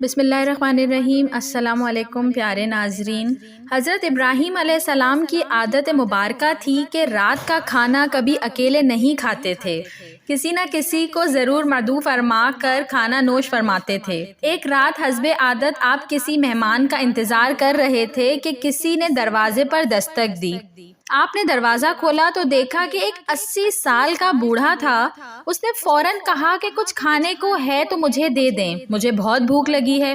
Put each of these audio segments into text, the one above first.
بسم اللہ الرحمن الرحیم۔ السلام علیکم پیارے ناظرین۔ حضرت ابراہیم علیہ السلام کی عادت مبارکہ تھی کہ رات کا کھانا کبھی اکیلے نہیں کھاتے تھے، کسی نہ کسی کو ضرور مدعو فرما کر کھانا نوش فرماتے تھے۔ ایک رات حسب عادت آپ کسی مہمان کا انتظار کر رہے تھے کہ کسی نے دروازے پر دستک دی۔ آپ نے دروازہ کھولا تو دیکھا کہ ایک 80 سال کا بوڑھا تھا۔ اس نے فوراً کہا کہ کچھ کھانے کو ہے تو مجھے دے دیں، مجھے بہت بھوک لگی ہے۔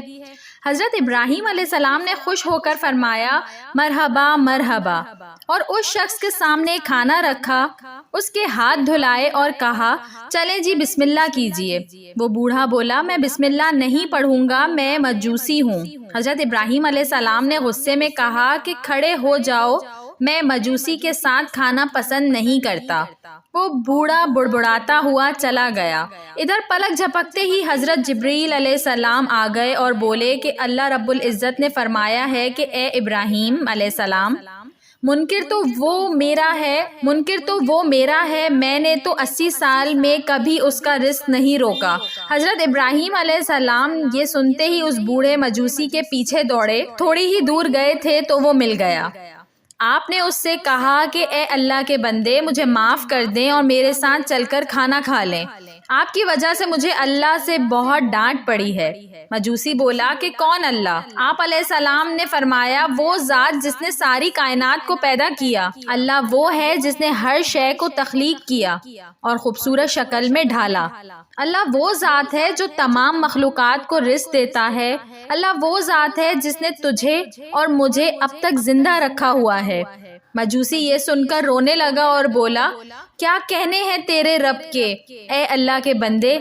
حضرت ابراہیم علیہ السلام نے خوش ہو کر فرمایا مرحبا مرحبا، اور اس شخص کے سامنے کھانا رکھا، اس کے ہاتھ دھلائے اور کہا چلیں جی بسم اللہ کیجئے۔ وہ بوڑھا بولا میں بسم اللہ نہیں پڑھوں گا، میں مجوسی ہوں۔ حضرت ابراہیم علیہ السلام نے غصے میں کہا کہ کھڑے ہو جاؤ، میں مجوسی کے ساتھ کھانا پسند نہیں کرتا۔ وہ بوڑھا بڑبڑاتا ہوا چلا گیا۔ ادھر پلک جھپکتے ہی حضرت جبرائیل علیہ السلام آ گئے اور بولے کہ اللہ رب العزت نے فرمایا ہے کہ اے ابراہیم علیہ السلام، منکر تو وہ میرا ہے، میں نے تو 80 سال میں کبھی اس کا رزق نہیں روکا۔ حضرت ابراہیم علیہ السلام یہ سنتے ہی اس بوڑھے مجوسی کے پیچھے دوڑے، تھوڑی ہی دور گئے تھے تو وہ مل گیا۔ آپ نے اس سے کہا کہ اے اللہ کے بندے، مجھے معاف کر دیں اور میرے ساتھ چل کر کھانا کھا لیں، آپ کی وجہ سے مجھے اللہ سے بہت ڈانٹ پڑی ہے۔ مجوسی بولا کہ کون اللہ؟ آپ علیہ السلام نے فرمایا وہ ذات جس نے ساری کائنات کو پیدا کیا۔ اللہ وہ ہے جس نے ہر شے کو تخلیق کیا اور خوبصورت شکل میں ڈھالا۔ اللہ وہ ذات ہے جو تمام مخلوقات کو رزق دیتا ہے۔ اللہ وہ ذات ہے جس نے تجھے اور مجھے اب تک زندہ رکھا ہوا ہے۔ مجوسی یہ سن کر رونے لگا اور بولا کیا کہنے ہیں تیرے رب کے، اے اللہ کے بندے،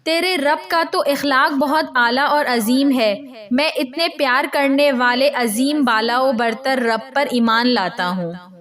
تیرے رب کا تو اخلاق بہت اعلیٰ اور عظیم ہے، میں اتنے پیار کرنے والے عظیم بالا و برتر رب پر ایمان لاتا ہوں۔